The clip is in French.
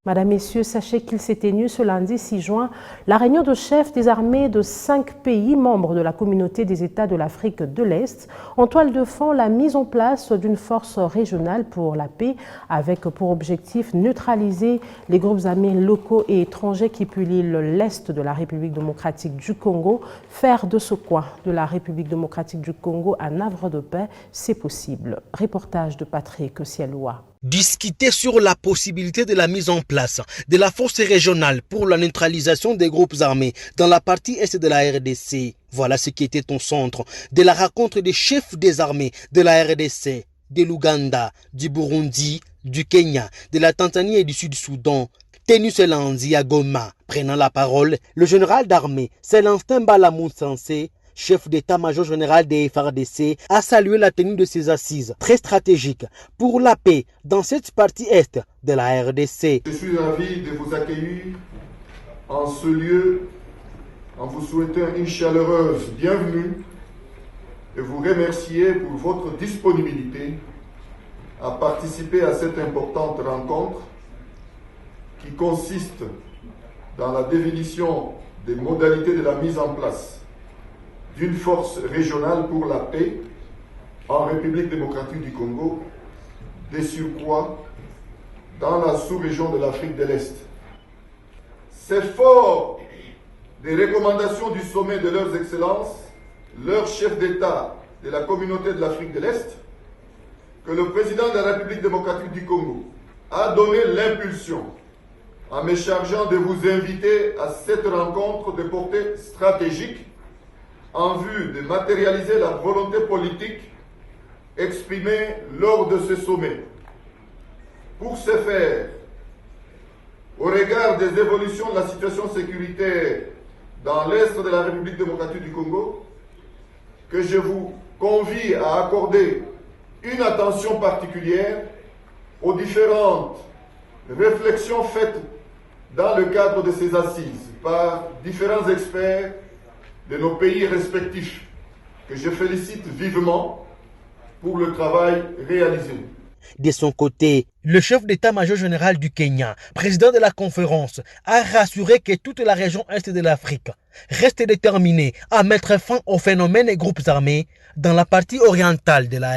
Madame, Messieurs, sachez qu'il s'est tenu ce lundi 6 juin la réunion de chefs des armées de 5 pays membres de la communauté des États de l'Afrique de l'Est, en toile de fond la mise en place d'une force régionale pour la paix avec pour objectif neutraliser les groupes armés locaux et étrangers qui pullulent l'Est de la République démocratique du Congo. Faire de ce coin de la République démocratique du Congo un havre de paix, c'est possible. Reportage de Patrick Sieloua. Discuter sur la possibilité de la mise en place de la force régionale pour la neutralisation des groupes armés dans la partie est de la RDC. Voilà ce qui était au centre de la rencontre des chefs des armées de la RDC, de l'Ouganda, du Burundi, du Kenya, de la Tanzanie et du Sud-Soudan. Tenu ce lundi à Goma, prenant la parole, le général d'armée Célestin Mbala Moussansé, chef d'état-major général des FARDC, a salué la tenue de ces assises très stratégiques pour la paix dans cette partie est de la RDC. Je suis ravi de vous accueillir en ce lieu en vous souhaitant une chaleureuse bienvenue et vous remercier pour votre disponibilité à participer à cette importante rencontre qui consiste dans la définition des modalités de la mise en place d'une force régionale pour la paix en République démocratique du Congo, des surcroît dans la sous-région de l'Afrique de l'Est. C'est fort des recommandations du sommet de leurs excellences, leurs chefs d'État de la communauté de l'Afrique de l'Est, que le président de la République démocratique du Congo a donné l'impulsion en me chargeant de vous inviter à cette rencontre de portée stratégique en vue de matérialiser la volonté politique exprimée lors de ce sommet. Pour ce faire, au regard des évolutions de la situation sécuritaire dans l'Est de la République démocratique du Congo, que je vous convie à accorder une attention particulière aux différentes réflexions faites dans le cadre de ces assises par différents experts de nos pays respectifs, que je félicite vivement pour le travail réalisé. De son côté, le chef d'état-major général du Kenya, président de la conférence, a rassuré que toute la région est de l'Afrique reste déterminée à mettre fin au phénomène des groupes armés dans la partie orientale de la